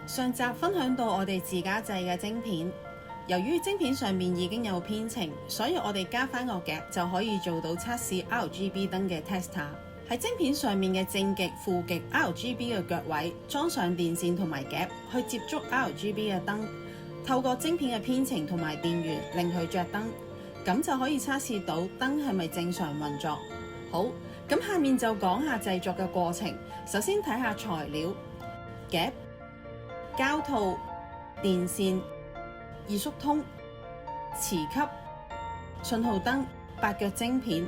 上集分享到我哋自家製嘅晶片，由於晶片上面已經有編程，所以我哋加返個夾就可以做到測試 RGB 燈嘅 tester。喺晶片上面嘅正極、負極 RGB 嘅腳位裝上電線同埋夾去接觸 RGB 嘅燈，透過晶片嘅編程同埋電源令佢着燈，咁就可以測試到燈係咪正常運作。好，咁下面就講下製作嘅過程。首先睇下材料：夾、膠套、電線、二縮通、磁吸、信號燈、8腳晶片、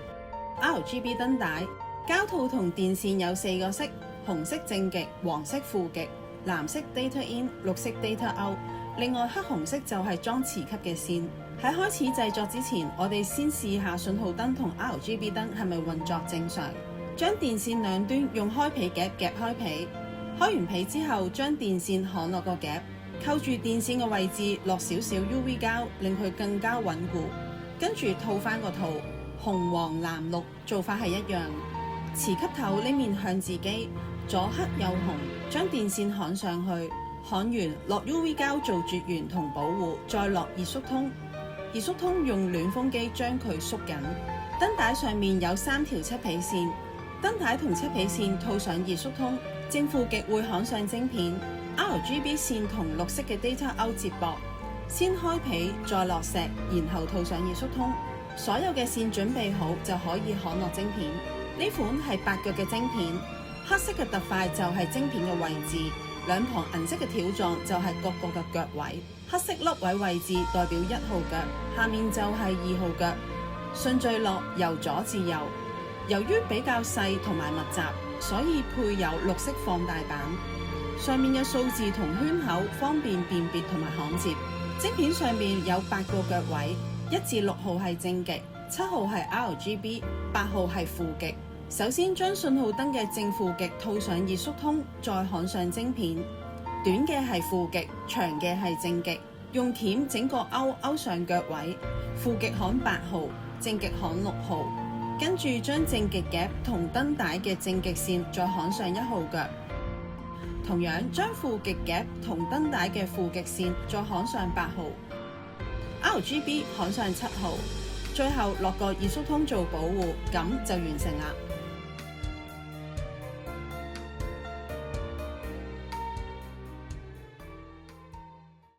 RGB 燈帶。膠套同電線有4個色：紅色正極、黃色負極、藍色 data in、綠色 data out。另外黑紅色就係裝磁吸嘅線。喺開始製作之前，我哋先試下信號燈同 RGB 燈係咪運作正常。將電線兩端用開皮夾夾開皮，開完皮之後將電線焊落個夾，扣住電線嘅位置落少少 UV 膠，令佢更加穩固。跟住套返個套，紅黃藍綠做法係一樣。磁吸頭呢面向自己，左黑右紅，將電線焊上去，焊完落 UV 膠做絕緣同保護，再落二縮通。二縮通用暖風機將佢縮緊。燈帶上面有3條漆皮線，燈帶同漆皮線套上二縮通，正負極會焊上晶片。RGB 線同綠色嘅 data out 接駁，先開皮再落石，然後套上二縮通。所有嘅線準備好就可以焊落晶片。呢款係8腳嘅晶片，黑色嘅凸塊就係晶片嘅位置，兩旁銀色嘅條狀就係各個嘅腳位。黑色粒位置代表1號腳，下面就係2號腳。順序落由左至右。由於比較細同埋密集，所以配有綠色放大版，上面嘅數字同圈口方便辨別同埋焊接。晶片上面有8個腳位，1至6號係正極，7號係 RGB，8號係負極。首先將信號燈嘅正負極套上二縮通，再焊上晶片。短嘅係負極，長嘅係正極。用鉗整個勾上腳位，負極焊8號，正極焊6號。跟住將正極夾同燈帶嘅正極線再焊上1號腳。同樣將負極夾同燈帶嘅負極線再焊上8號。RGB 焊上7號。最後落個二縮通做保護，咁就完成啦。